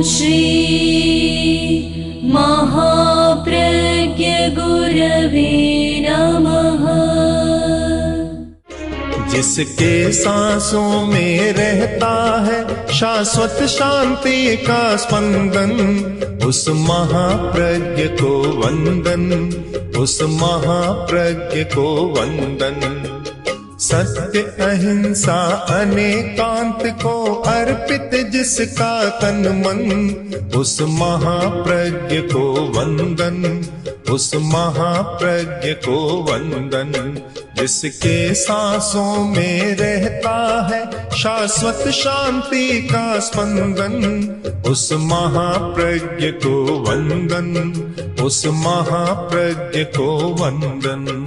श्री महाप्रज्ञ गुरवे नमः। जिसके सांसों में रहता है शाश्वत शांति का स्पंदन, उस महाप्रज्ञ को वंदन, उस महाप्रज्ञ को वंदन। सत्य अहिंसा अनेकांत को अर्पित जिसका तन मन, उस महाप्रज्ञ को वंदन, उस महाप्रज्ञ को वंदन। जिसके सांसों में रहता है शाश्वत शांति का स्पंदन, उस महाप्रज्ञ को वंदन, उस महाप्रज्ञ को वंदन।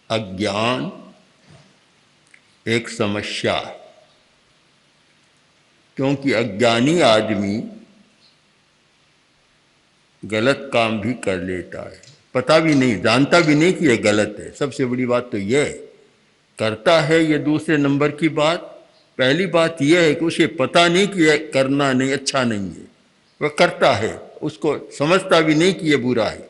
अज्ञान एक समस्या है, क्योंकि अज्ञानी आदमी गलत काम भी कर लेता है, पता भी नहीं, जानता भी नहीं कि यह गलत है। सबसे बड़ी बात तो यह है, करता है ये दूसरे नंबर की बात। पहली बात यह है कि उसे पता नहीं कि यह करना नहीं अच्छा नहीं है, वह करता है, उसको समझता भी नहीं कि यह बुरा है।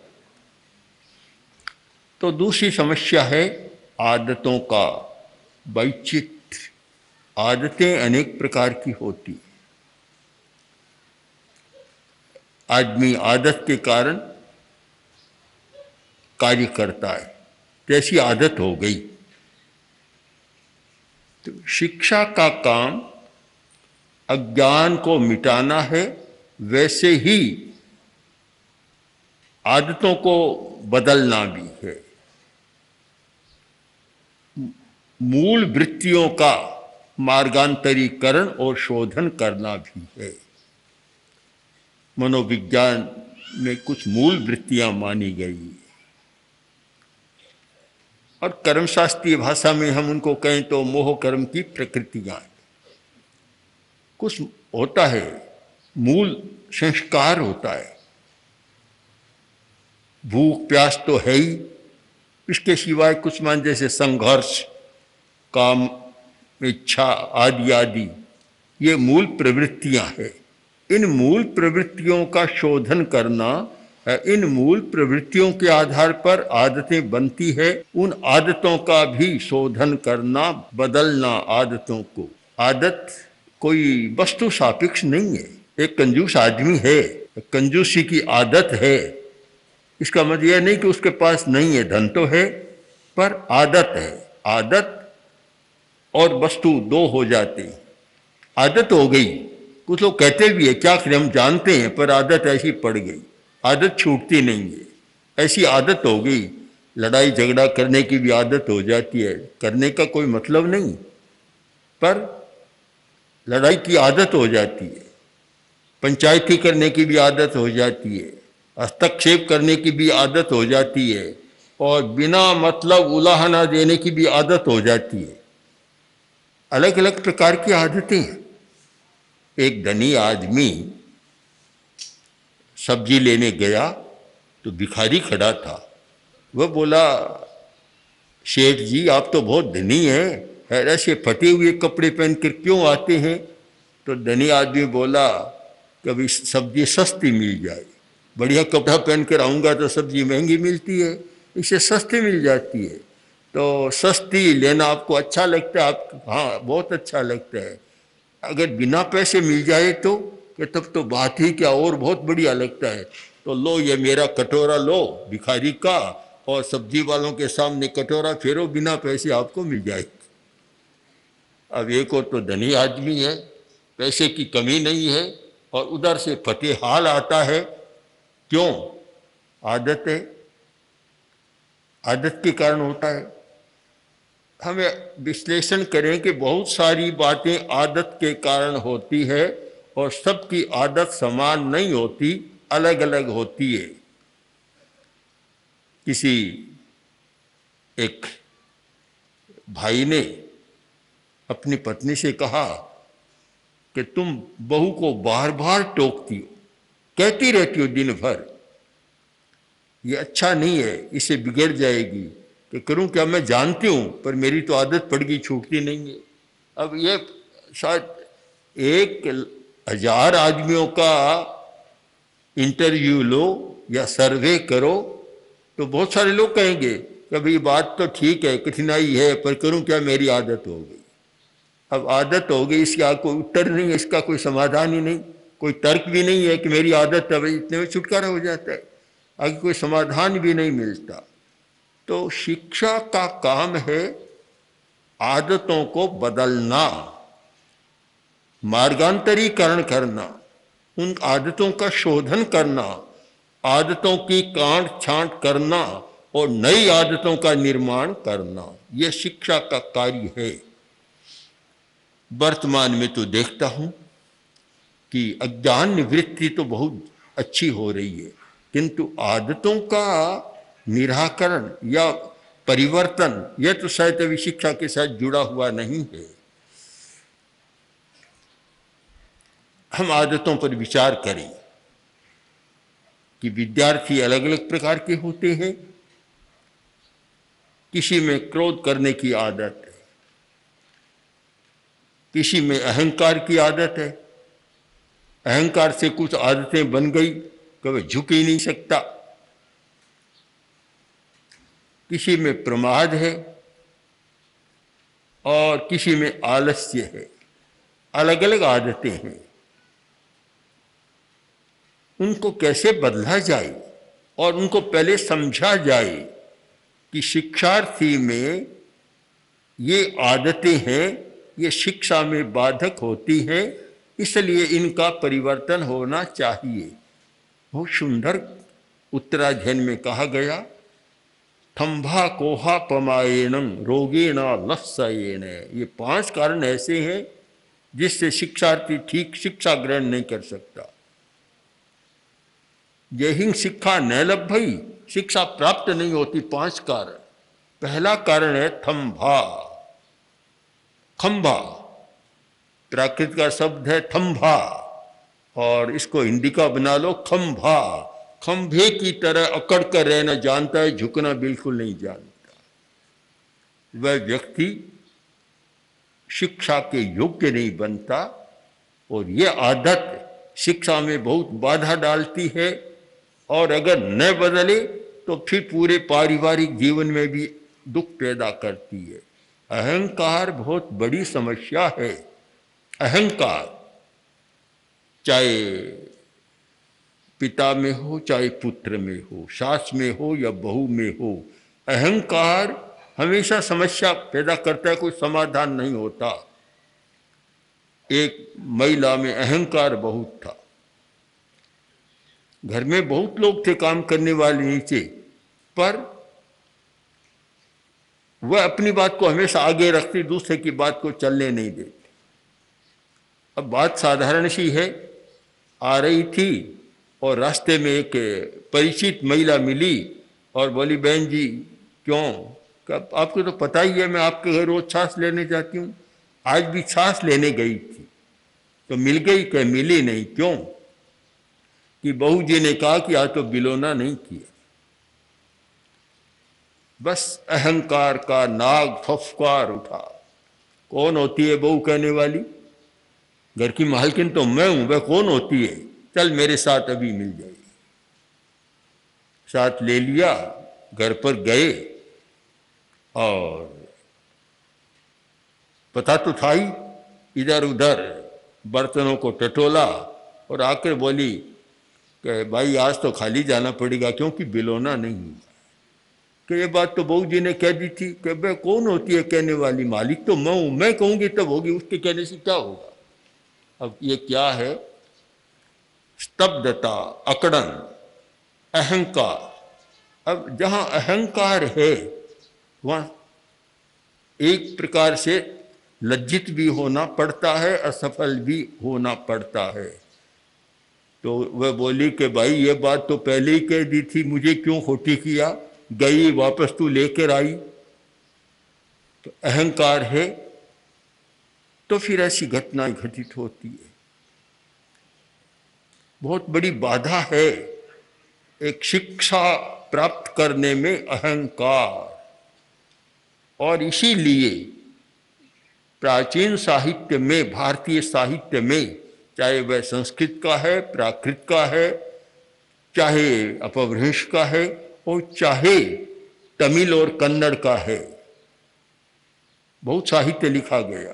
तो दूसरी समस्या है आदतों का वैचित्र्य। आदतें अनेक प्रकार की होती। आदमी आदत के कारण कार्य करता है, जैसी आदत हो गई। तो शिक्षा का काम अज्ञान को मिटाना है, वैसे ही आदतों को बदलना भी है। मूल वृत्तियों का मार्गांतरीकरण और शोधन करना भी है। मनोविज्ञान में कुछ मूल वृत्तियां मानी गई और कर्मशास्त्रीय भाषा में हम उनको कहें तो मोह कर्म की प्रकृतियां। कुछ होता है, मूल संस्कार होता है। भूख प्यास तो है ही, इसके सिवाय कुछ मान जैसे संघर्ष, काम, इच्छा आदि आदि, ये मूल प्रवृत्तियां हैं। इन मूल प्रवृत्तियों का शोधन करना, इन मूल प्रवृत्तियों के आधार पर आदतें बनती है, उन आदतों का भी शोधन करना, बदलना आदतों को। आदत कोई वस्तु सापेक्ष नहीं है। एक कंजूस आदमी है, कंजूसी की आदत है, इसका मतलब यह नहीं कि उसके पास नहीं है, धन तो है पर आदत है। आदत और वस्तु दो हो जाते हैं। आदत हो गई, कुछ लोग कहते भी है क्या करें हम जानते हैं, पर आदत ऐसी पड़ गई, आदत छूटती नहीं है। ऐसी आदत हो गई, लड़ाई झगड़ा करने की भी आदत हो जाती है, करने का कोई मतलब नहीं, पर लड़ाई की आदत हो जाती है। पंचायती करने की भी आदत हो जाती है, हस्तक्षेप करने की भी आदत हो जाती है, और बिना मतलब उलाहना देने की भी आदत हो जाती है। अलग अलग प्रकार की आदतें हैं। एक धनी आदमी सब्जी लेने गया तो भिखारी खड़ा था। वह बोला, शेठ जी आप तो बहुत धनी हैं, ऐसे फटे हुए कपड़े पहन कर क्यों आते हैं? तो धनी आदमी बोला, कभी सब्जी सस्ती मिल जाए, बढ़िया कपड़ा पहन कर आऊँगा तो सब्जी महंगी मिलती है, इससे सस्ती मिल जाती है। तो सस्ती लेना आपको अच्छा लगता है? आप हाँ बहुत अच्छा लगता है। अगर बिना पैसे मिल जाए तो तब तो बात ही क्या, और बहुत बढ़िया लगता है। तो लो ये मेरा कटोरा लो भिखारी का, और सब्जी वालों के सामने कटोरा फेरो, बिना पैसे आपको मिल जाएगी। अब एक और तो धनी आदमी है, पैसे की कमी नहीं है, और उधर से फटे हाल आता है। क्यों? आदत है, आदत के कारण होता है। हमें विश्लेषण करें कि बहुत सारी बातें आदत के कारण होती है, और सबकी आदत समान नहीं होती, अलग अलग होती है। किसी एक भाई ने अपनी पत्नी से कहा कि तुम बहू को बार बार टोकती हो, कहती रहती हो दिन भर, ये अच्छा नहीं है, इससे बिगड़ जाएगी। कि करूं क्या, मैं जानती हूं पर मेरी तो आदत पड़ गई, छूटती नहीं है। अब ये शायद 1,000 आदमियों का इंटरव्यू लो या सर्वे करो तो बहुत सारे लोग कहेंगे कि भाई बात तो ठीक है, कठिनाई है, पर करूं क्या, मेरी आदत हो गई। अब आदत हो गई, इसका कोई उत्तर नहीं है, इसका कोई समाधान ही नहीं, कोई तर्क भी नहीं है कि मेरी आदत है, भाई इतने में छुटकारा हो जाता है, आगे कोई समाधान भी नहीं मिलता। तो शिक्षा का काम है आदतों को बदलना, मार्गांतरीकरण करना, उन आदतों का शोधन करना, आदतों की काट छांट करना और नई आदतों का निर्माण करना, यह शिक्षा का कार्य है। वर्तमान में तो देखता हूं कि अज्ञान निवृत्ति तो बहुत अच्छी हो रही है, किंतु आदतों का निराकरण या परिवर्तन यह तो शायद अभी शिक्षा के साथ जुड़ा हुआ नहीं है। हम आदतों पर विचार करें कि विद्यार्थी अलग अलग प्रकार के होते हैं। किसी में क्रोध करने की आदत है, किसी में अहंकार की आदत है, अहंकार से कुछ आदतें बन गई, कभी झुक ही नहीं सकता। किसी में प्रमाद है और किसी में आलस्य है, अलग अलग आदतें हैं। उनको कैसे बदला जाए और उनको पहले समझा जाए कि शिक्षार्थी में ये आदतें हैं, ये शिक्षा में बाधक होती हैं, इसलिए इनका परिवर्तन होना चाहिए। बहुत सुंदर उत्तराध्ययन में कहा गया, ठंभा कोहा पमायेनं रोगेणा लस्सयेन। ये 5 कारण ऐसे हैं जिससे शिक्षार्थी ठीक शिक्षा ग्रहण नहीं कर सकता। यही शिक्षा न लभई, शिक्षा प्राप्त नहीं होती। 5 कारण। पहला कारण है थंभा, खंभा, प्राकृत का शब्द है थंभा और इसको हिंदी का बना लो खंभा। खंभे की तरह अकड़ कर रहना जानता है, झुकना बिल्कुल नहीं जानता। वह व्यक्ति शिक्षा के योग्य नहीं बनता और यह आदत शिक्षा में बहुत बाधा डालती है और अगर न बदले तो फिर पूरे पारिवारिक जीवन में भी दुख पैदा करती है। अहंकार बहुत बड़ी समस्या है। अहंकार चाहे पिता में हो, चाहे पुत्र में हो, सास में हो या बहू में हो, अहंकार हमेशा समस्या पैदा करता है, कोई समाधान नहीं होता। एक महिला में अहंकार बहुत था, घर में बहुत लोग थे काम करने वाले नीचे, पर वह अपनी बात को हमेशा आगे रखती, दूसरे की बात को चलने नहीं देती। अब बात साधारण सी है, आ रही थी और रास्ते में एक परिचित महिला मिली और बोली, बहन जी क्यों, आपको तो पता ही है मैं आपके घर रोज छाछ लेने जाती हूँ, आज भी छाछ लेने गई थी तो मिल गई, क्या मिली नहीं, क्यों? कि बहू जी ने कहा कि आज तो बिलोना नहीं किया। बस अहंकार का नाग फफकार उठा। कौन होती है बहू कहने वाली? घर की मालकिन तो मैं हूं, वह कौन होती है? चल मेरे साथ अभी मिल जाएगी। साथ ले लिया, घर पर गए और पता तो था ही, इधर उधर बर्तनों को टटोला और आकर बोली कि भाई आज तो खाली जाना पड़ेगा क्योंकि बिलोना नहीं हुआ। कि ये बात तो बहू जी ने कह दी थी कि भाई कौन होती है कहने वाली, मालिक तो मैं हूं, मैं कहूंगी तब होगी, उसके कहने से क्या होगा। अब ये क्या है? स्तब्धता, अकड़न, अहंकार। अब जहां अहंकार है वहां एक प्रकार से लज्जित भी होना पड़ता है, असफल भी होना पड़ता है। तो वह बोली कि भाई ये बात तो पहले ही कह दी थी, मुझे क्यों खोटी किया, गई वापस तू लेकर आई। तो अहंकार है तो फिर ऐसी घटनाएं घटित होती है। बहुत बड़ी बाधा है एक शिक्षा प्राप्त करने में अहंकार, और इसीलिए प्राचीन साहित्य में, भारतीय साहित्य में, चाहे वह संस्कृत का है, प्राकृत का है, चाहे अपभ्रंश का है, और चाहे तमिल और कन्नड़ का है, बहुत साहित्य लिखा गया।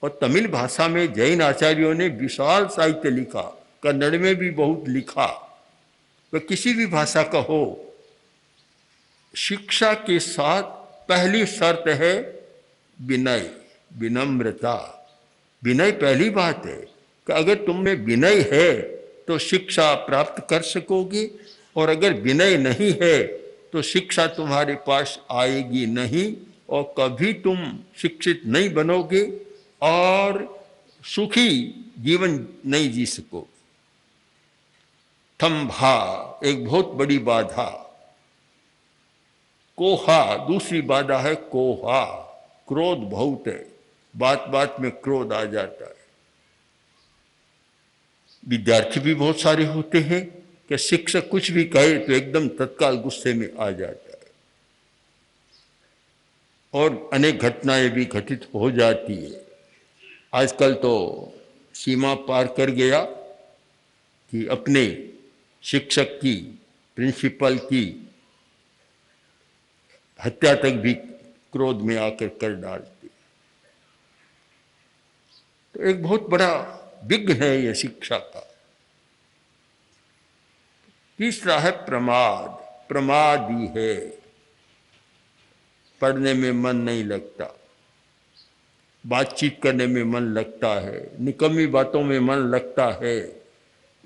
और तमिल भाषा में जैन आचार्यों ने विशाल साहित्य लिखा, कन्नड़ में भी बहुत लिखा। वह किसी भी भाषा का हो, शिक्षा के साथ पहली शर्त है विनय, विनम्रता। विनय पहली बात है कि अगर तुम में विनय है तो शिक्षा प्राप्त कर सकोगे, और अगर विनय नहीं है तो शिक्षा तुम्हारे पास आएगी नहीं, और कभी तुम शिक्षित नहीं बनोगे और सुखी जीवन नहीं जी सकोगे। थम्भा एक बहुत बड़ी बाधा, कोहा दूसरी बाधा है। कोहा, क्रोध बहुत है, बात बात में क्रोध आ जाता है। विद्यार्थी भी बहुत सारे होते हैं कि शिक्षक कुछ भी कहे तो एकदम तत्काल गुस्से में आ जाता है, और अनेक घटनाएं भी घटित हो जाती है। आजकल तो सीमा पार कर गया कि अपने शिक्षक की, प्रिंसिपल की हत्या तक भी क्रोध में आकर कर डालती। तो एक बहुत बड़ा विघ्न है यह शिक्षा का। तीसरा है प्रमाद, प्रमादी है, पढ़ने में मन नहीं लगता, बातचीत करने में मन लगता है, निकम्मी बातों में मन लगता है,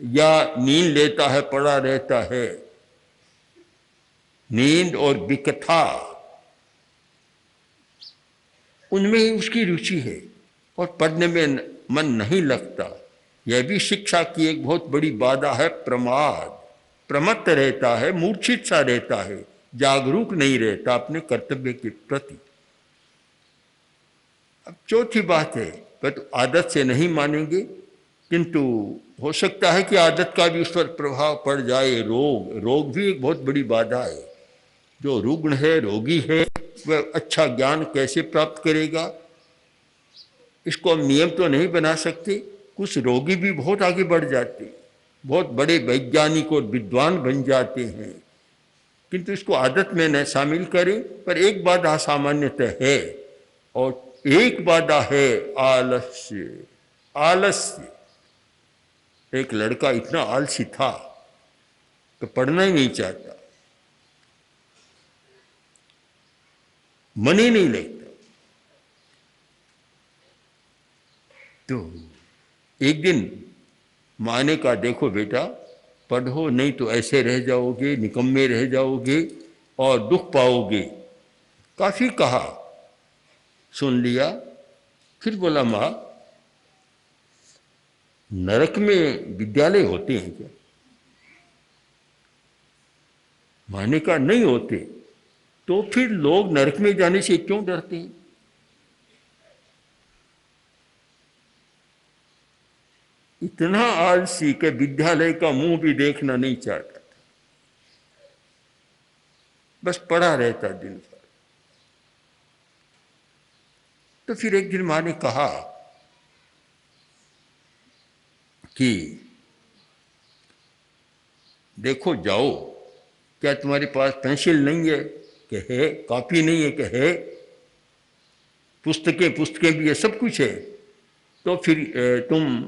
या नींद लेता है, पड़ा रहता है। नींद और विकथा, उनमें ही उसकी रुचि है, और पढ़ने में मन नहीं लगता। यह भी शिक्षा की एक बहुत बड़ी बाधा है। प्रमाद, प्रमत्त रहता है, मूर्छित सा रहता है, जागरूक नहीं रहता अपने कर्तव्य के प्रति। अब चौथी बात है, वह तो आदत से नहीं मानेंगे, किंतु हो सकता है कि आदत का भी उस पर प्रभाव पड़ जाए। रोग, रोग भी एक बहुत बड़ी बाधा है। जो रुग्ण है, रोगी है, वह अच्छा ज्ञान कैसे प्राप्त करेगा? इसको हम नियम तो नहीं बना सकते। कुछ रोगी भी बहुत आगे बढ़ जाते हैं, बहुत बड़े वैज्ञानिक और विद्वान बन जाते हैं, किंतु इसको आदत में न शामिल करें। पर एक बाधा सामान्यतः है, और एक बाधा है आलस्य। आलस्य, एक लड़का इतना आलसी था कि पढ़ना ही नहीं चाहता, मन ही नहीं लगता। तो एक दिन माँ ने कहा, देखो बेटा, पढ़ो नहीं तो ऐसे रह जाओगे, निकम्मे रह जाओगे और दुख पाओगे। काफी कहा, सुन लिया। फिर बोला, माँ, नरक में विद्यालय होते हैं क्या? माँ ने कहा, नहीं होते। तो फिर लोग नरक में जाने से क्यों डरते हैं? इतना आलसी के विद्यालय का मुंह भी देखना नहीं चाहता था, बस पड़ा रहता दिन भर। तो फिर एक दिन माँ ने कहा कि देखो, जाओ, क्या तुम्हारे पास पेंसिल नहीं है? कि है। कॉपी नहीं है? कि है। पुस्तकें भी है, सब कुछ है। तो फिर तुम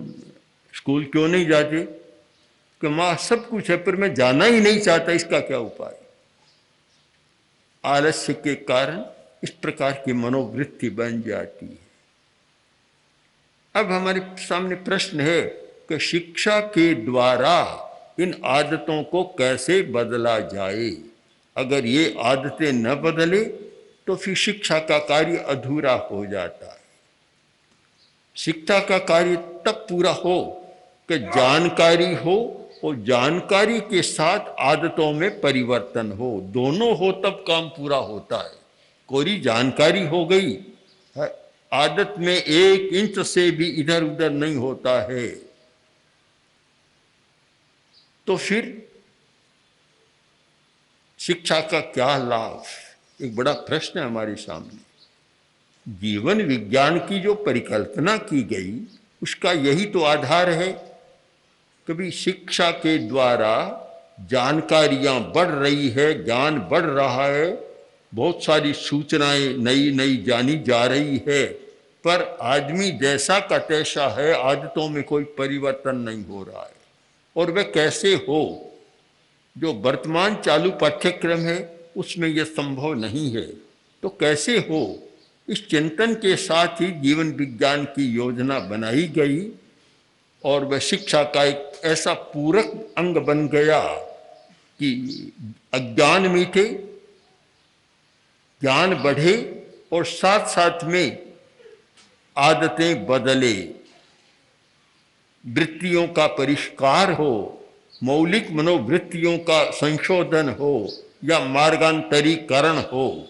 स्कूल क्यों नहीं जाते? कि माँ, सब कुछ है पर मैं जाना ही नहीं चाहता, इसका क्या उपाय? आलस्य के कारण इस प्रकार की मनोवृत्ति बन जाती है। अब हमारे सामने प्रश्न है कि शिक्षा के द्वारा इन आदतों को कैसे बदला जाए। अगर ये आदतें न बदले तो फिर शिक्षा का कार्य अधूरा हो जाता है। शिक्षा का कार्य तब पूरा हो कि जानकारी हो, और जानकारी के साथ आदतों में परिवर्तन हो। दोनों हो तब काम पूरा होता है। कोई जानकारी हो गई, आदत में 1 इंच से भी इधर उधर नहीं होता है, तो फिर शिक्षा का क्या लाभ, एक बड़ा प्रश्न है हमारे सामने। जीवन विज्ञान की जो परिकल्पना की गई उसका यही तो आधार है। कभी शिक्षा के द्वारा जानकारियां बढ़ रही है, ज्ञान बढ़ रहा है, बहुत सारी सूचनाएं नई नई जानी जा रही है, पर आदमी जैसा का तैसा है, आदतों में कोई परिवर्तन नहीं हो रहा है। और वह कैसे हो? जो वर्तमान चालू पाठ्यक्रम है उसमें यह संभव नहीं है, तो कैसे हो? इस चिंतन के साथ ही जीवन विज्ञान की योजना बनाई गई और वह शिक्षा का एक ऐसा पूरक अंग बन गया कि अज्ञान मिटे, ज्ञान बढ़े और साथ साथ में आदतें बदले, वृत्तियों का परिष्कार हो, मौलिक मनोवृत्तियों का संशोधन हो या मार्गांतरीकरण हो।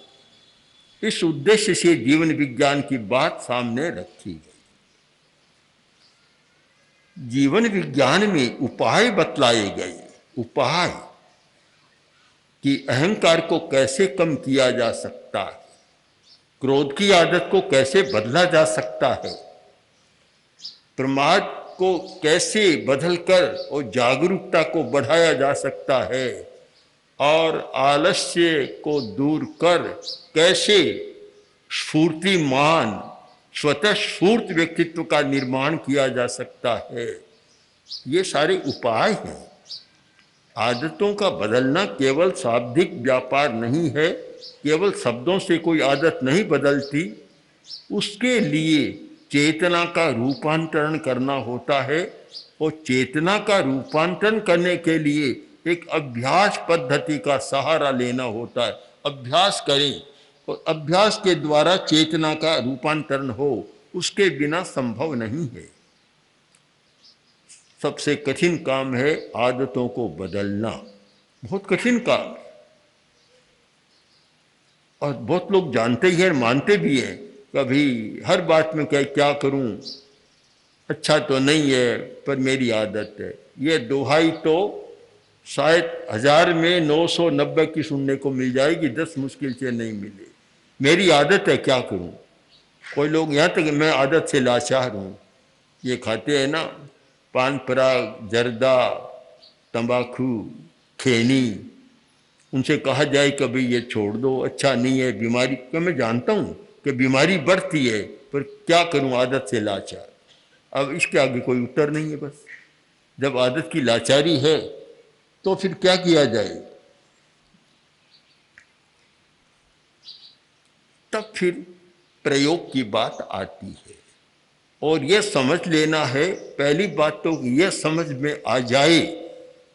इस उद्देश्य से जीवन विज्ञान की बात सामने रखी गई। जीवन विज्ञान में उपाय बतलाए गए, उपाय कि अहंकार को कैसे कम किया जा सकता है, क्रोध की आदत को कैसे बदला जा सकता है, प्रमाद को कैसे बदलकर और जागरूकता को बढ़ाया जा सकता है, और आलस्य को दूर कर कैसे स्फूर्तिमान स्वतः स्फूर्त व्यक्तित्व का निर्माण किया जा सकता है। ये सारे उपाय हैं। आदतों का बदलना केवल शाब्दिक व्यापार नहीं है, केवल शब्दों से कोई आदत नहीं बदलती, उसके लिए चेतना का रूपांतरण करना होता है। और चेतना का रूपांतरण करने के लिए एक अभ्यास पद्धति का सहारा लेना होता है। अभ्यास करें और अभ्यास के द्वारा चेतना का रूपांतरण हो, उसके बिना संभव नहीं है। सबसे कठिन काम है आदतों को बदलना, बहुत कठिन काम है। और बहुत लोग जानते ही हैं, मानते भी हैं। कभी हर बात में क्या करूं, अच्छा तो नहीं है पर मेरी आदत है। ये दोहाई तो शायद 1000 में 990 की सुनने को मिल जाएगी, 10 मुश्किल से नहीं मिले। मेरी आदत है, क्या करूं। कोई लोग यहाँ तक मैं आदत से लाचार हूँ, ये खाते हैं ना पान पराग, जर्दा, तंबाकू, खैनी, उनसे कहा जाए कभी ये छोड़ दो, अच्छा नहीं है, बीमारी का मैं जानता हूँ कि बीमारी बढ़ती है, पर क्या करूँ, आदत से लाचार। अब इसके आगे कोई उत्तर नहीं है। बस जब आदत की लाचारी है तो फिर क्या किया जाए? तब फिर प्रयोग की बात आती है। और यह समझ लेना है, पहली बात तो यह समझ में आ जाए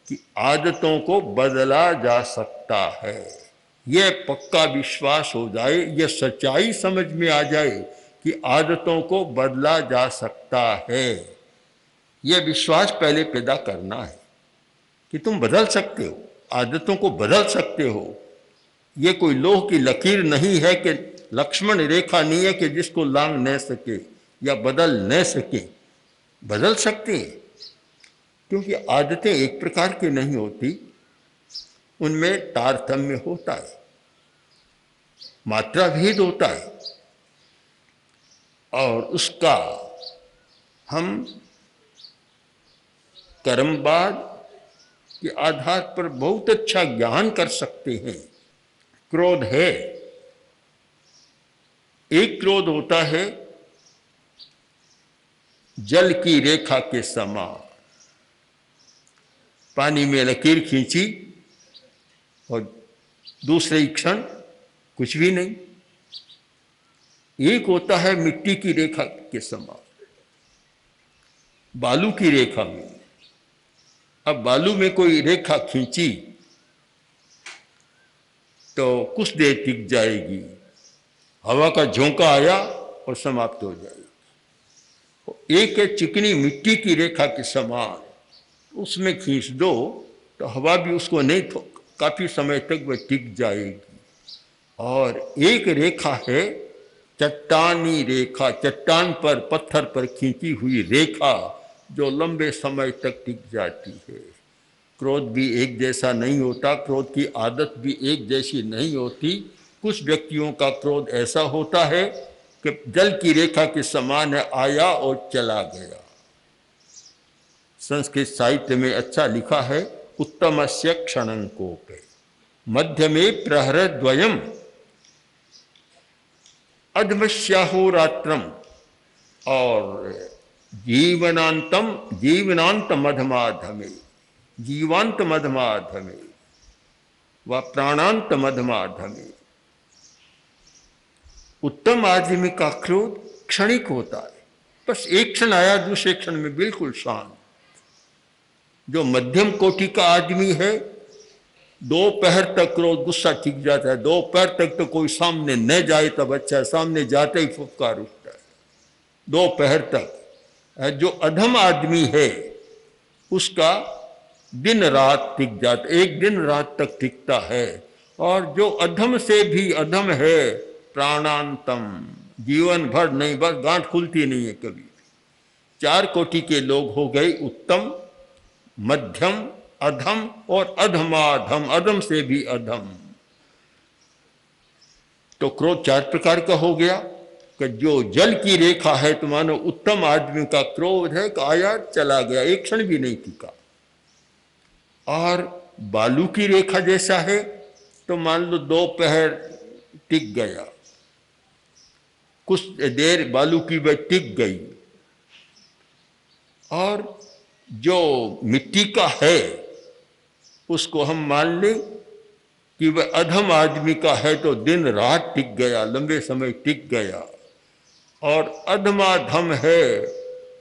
कि आदतों को बदला जा सकता है। यह पक्का विश्वास हो जाए, यह सच्चाई समझ में आ जाए कि आदतों को बदला जा सकता है। यह विश्वास पहले पैदा करना है कि तुम बदल सकते हो, आदतों को बदल सकते हो। यह कोई लोह की लकीर नहीं है, कि लक्ष्मण रेखा नहीं है कि जिसको लांघ न सके या बदल न सके। बदल सकते हैं, क्योंकि आदतें एक प्रकार की नहीं होती, उनमें तारतम्य होता है, मात्रा भेद होता है, और उसका हम कर्मवाद के आधार पर बहुत अच्छा ज्ञान कर सकते हैं। क्रोध है, एक क्रोध होता है जल की रेखा के समान, पानी में लकीर खींची और दूसरे क्षण कुछ भी नहीं। एक होता है मिट्टी की रेखा के समान, बालू की रेखा में। अब बालू में कोई रेखा खींची तो कुछ देर टिक जाएगी, हवा का झोंका आया और समाप्त हो जाएगी। एक है चिकनी मिट्टी की रेखा के समान, उसमें खींच दो तो हवा भी उसको नहीं, काफी समय तक वह टिक जाएगी। और एक रेखा है चट्टानी रेखा, चट्टान पर पत्थर पर खींची हुई रेखा, जो लंबे समय तक टिक जाती है। क्रोध भी एक जैसा नहीं होता, क्रोध की आदत भी एक जैसी नहीं होती। कुछ व्यक्तियों का क्रोध ऐसा होता है कि जल की रेखा के समान है, आया और चला गया। संस्कृत साहित्य में अच्छा लिखा है, उत्तमस्य क्षणंकोपे मध्य में प्रहरद्वयम अधमस्याहोरात्रम और जीवनांत मधमाधमे, जीवांत मधमाधमे व प्राणांत मधमाधमे। उत्तम आदमी का क्रोध क्षणिक होता है, बस एक क्षण आया, दूसरे क्षण में बिल्कुल शांत। जो मध्यम कोटि का आदमी है, दोपहर तक क्रोध गुस्सा टिक जाता है, दोपहर तक तो कोई सामने न जाए तब अच्छा, सामने जाते ही फुफकार उठता है दोपहर तक। जो अधम आदमी है उसका दिन रात टिक जाता, एक दिन रात तक टिकता है। और जो अधम से भी अधम है, प्राणांतम, जीवन भर नहीं, बस गांठ खुलती नहीं है कभी। चार कोटि के लोग हो गए, उत्तम, मध्यम, अधम और अधमाधम, अधम से भी अधम। तो क्रोध चार प्रकार का हो गया कि जो जल की रेखा है तो मानो उत्तम आदमी का क्रोध है कि आया चला गया, एक क्षण भी नहीं टिका। और बालू की रेखा जैसा है तो मान लो दोपहर टिक गया, कुछ देर बालू की वह टिक गई। और जो मिट्टी का है उसको हम मान लें कि वह अधम आदमी का है तो दिन रात टिक गया, लंबे समय टिक गया। और अधमाधम है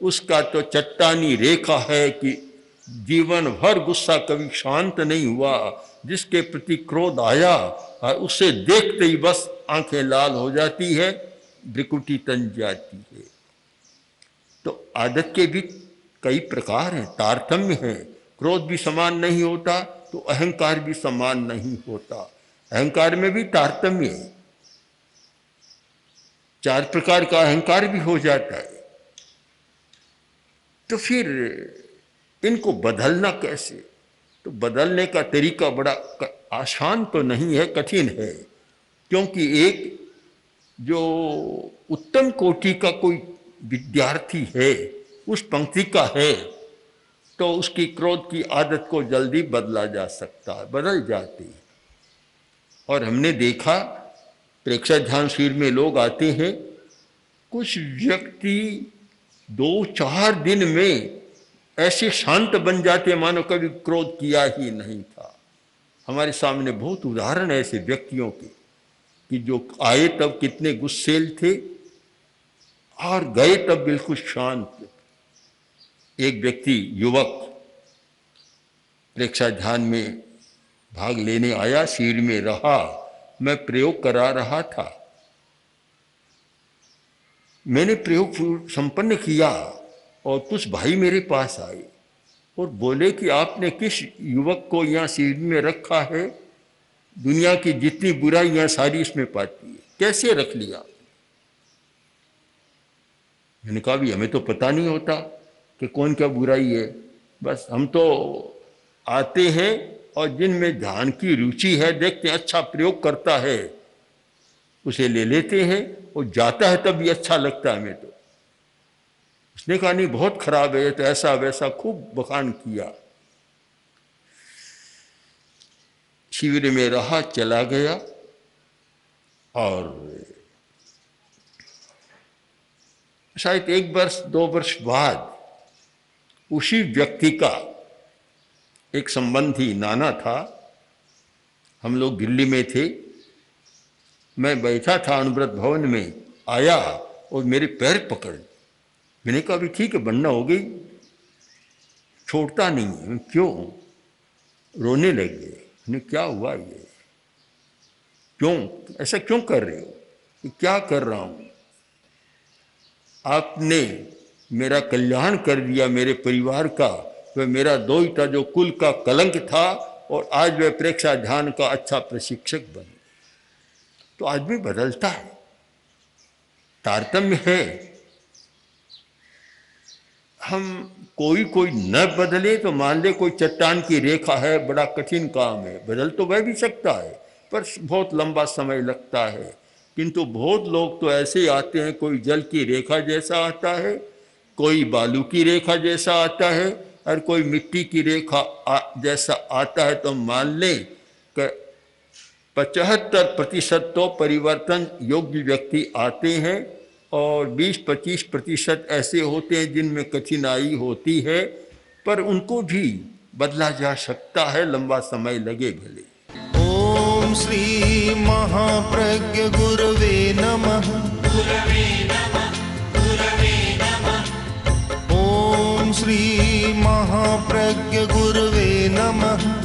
उसका तो चट्टानी रेखा है कि जीवन भर गुस्सा कभी शांत नहीं हुआ, जिसके प्रति क्रोध आया और उसे देखते ही बस आंखें लाल हो जाती है, भ्रिकुटी तन जाती है। तो आदत के भी कई प्रकार हैं, तारतम्य है। क्रोध भी समान नहीं होता तो अहंकार भी समान नहीं होता, अहंकार में भी तारतम्य है। चार प्रकार का अहंकार भी हो जाता है। तो फिर इनको बदलना कैसे? तो बदलने का तरीका बड़ा आसान तो नहीं है, कठिन है। क्योंकि एक जो उत्तम कोटि का कोई विद्यार्थी है, उस पंक्ति का है, तो उसकी क्रोध की आदत को जल्दी बदला जा सकता है, बदल जाती है। और हमने देखा प्रेक्षक ध्यान शिविर में लोग आते हैं, कुछ व्यक्ति 2-4 दिन में ऐसे शांत बन जाते मानो कभी क्रोध किया ही नहीं था। हमारे सामने बहुत उदाहरण है ऐसे व्यक्तियों के कि जो आए तब कितने गुस्सेल थे और गए तब बिल्कुल शांत। एक व्यक्ति युवक प्रेक्षा ध्यान में भाग लेने आया, शिविर में रहा, मैं प्रयोग करा रहा था। मैंने प्रयोग संपन्न किया और कुछ भाई मेरे पास आए और बोले कि आपने किस युवक को यहाँ शिविर में रखा है, दुनिया की जितनी बुराइयां सारी इसमें पाती है, कैसे रख लिया? मैंने कहा भी हमें तो पता नहीं होता कि कौन क्या बुराई है, बस हम तो आते हैं और जिनमें ध्यान की रुचि है देखते हैं अच्छा प्रयोग करता है उसे ले लेते हैं, और जाता है तब भी अच्छा लगता है हमें। तो उसने कहा नहीं बहुत खराब है, तो ऐसा वैसा खूब बखान किया। शिविर में रहा, चला गया और शायद 1 वर्ष 2 वर्ष बाद उसी व्यक्ति का एक संबंधी नाना था, हम लोग दिल्ली में थे, मैं बैठा था अनुव्रत भवन में, आया और मेरे पैर पकड़, मैंने कहा भी ठीक है बनना हो गई, छोड़ता नहीं है, क्यों? रोने लग गए। मैंने क्या हुआ ये, क्यों ऐसा क्यों कर रहे हो? क्या कर रहा हूं? आपने मेरा कल्याण कर दिया, मेरे परिवार का, वह मेरा दोहिता जो कुल का कलंक था और आज वह प्रेक्षा ध्यान का अच्छा प्रशिक्षक बन। तो आदमी बदलता है, तारतम्य है। हम कोई न बदले तो मान ले कोई चट्टान की रेखा है, बड़ा कठिन काम है, बदल तो वह भी सकता है पर बहुत लंबा समय लगता है। किंतु बहुत लोग तो ऐसे आते हैं, कोई जल की रेखा जैसा आता है, कोई बालू की रेखा जैसा आता है और कोई मिट्टी की रेखा जैसा आता है। तो मान लें कि 75% तो परिवर्तन योग्य व्यक्ति आते हैं और 20-25% ऐसे होते हैं जिनमें कठिनाई होती है, पर उनको भी बदला जा सकता है, लंबा समय लगे भले। ओम श्री महाप्रज्ञ गुरवे नमः। गुरवे नमः, गुरवे नमः। ओम श्री महाप्रज्ञ गुरवे नमः।